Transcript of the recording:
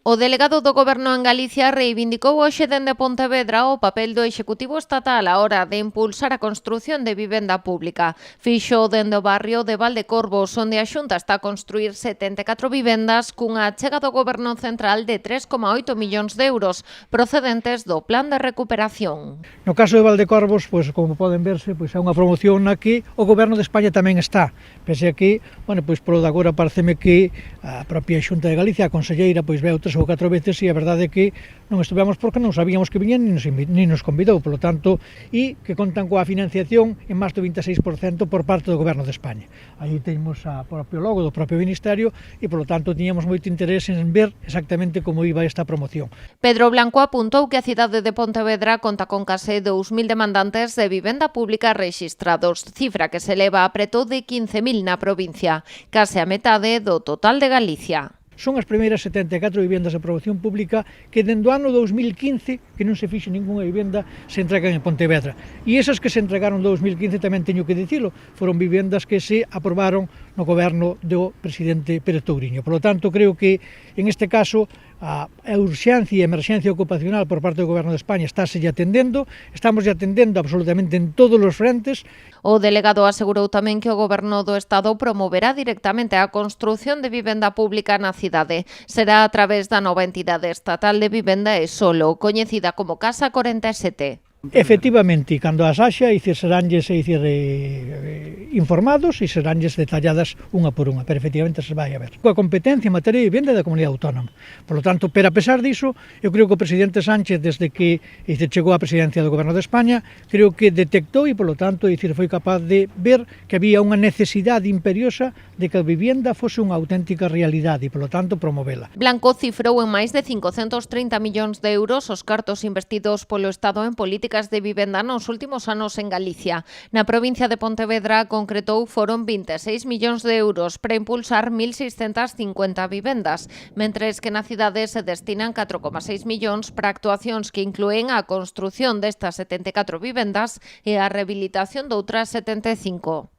O delegado do Goberno en Galicia reivindicou hoxe dende Pontevedra o papel do Executivo Estatal á hora de impulsar a construción de vivenda pública. Fixo dende o barrio de Valdecorvos, onde a Xunta está a construir 74 vivendas cunha achega do Goberno Central de 3,8 millóns de euros procedentes do Plan de Recuperación. No caso de Valdecorvos, pois, como poden verse, pois, é unha promoción na que o Goberno de España tamén está. Pese a que, pois, polo de agora pareceme que a propia Xunta de Galicia, a conselleira, pois veu 3 ou 4 veces e a verdade é que non estivemos porque non sabíamos que viñan nin nos convidou, polo tanto, e que contan coa financiación en máis do 26% por parte do Goberno de España. Aí temos o propio logo do propio Ministerio e, polo tanto, tiñamos moito interés en ver exactamente como iba esta promoción. Pedro Blanco apuntou que a cidade de Pontevedra conta con case 2.000 demandantes de vivenda pública rexistrados, cifra que se eleva a preto de 15.000 na provincia, case a metade do total de Galicia. Son as primeiras 74 vivendas de promoción pública que dende o ano 2015 que non se fixe ninguna vivenda se entregan en Pontevedra. E esas que se entregaron en 2015 tamén teño que dicilo, foron vivendas que se aprobaron no goberno do presidente Pérez Touriño. Por lo tanto, creo que en este caso a urxencia e emerxencia ocupacional por parte do Goberno de España estáse atendendo, estamos atendendo absolutamente en todos os frentes. O delegado asegurou tamén que o Goberno do Estado promoverá directamente a construción de vivenda pública na cidade. Será a través da nova entidade estatal de vivenda e solo, coñecida como Casa 47. Efectivamente, cando as haxa, seránlles informados e seránlles detalladas unha por unha, pero efectivamente se vai a ver. Coa competencia en materia de vivenda da comunidade autónoma. Por lo tanto, pero a pesar diso, eu creo que o presidente Sánchez, desde que chegou á presidencia do Goberno de España, creo que detectou e, por lo tanto, foi capaz de ver que había unha necesidade imperiosa de que a vivenda fose unha auténtica realidade e, por lo tanto, promovela. Blanco cifrou en máis de 530 millóns de euros os cartos investidos polo Estado en políticas de vivenda nos últimos anos en Galicia. Na provincia de Pontevedra, concretou, foron 26 millóns de euros para impulsar 1.650 vivendas, mentres que na cidade se destinan 4,6 millóns para actuacións que inclúen a construción destas 74 vivendas e a rehabilitación doutras 75.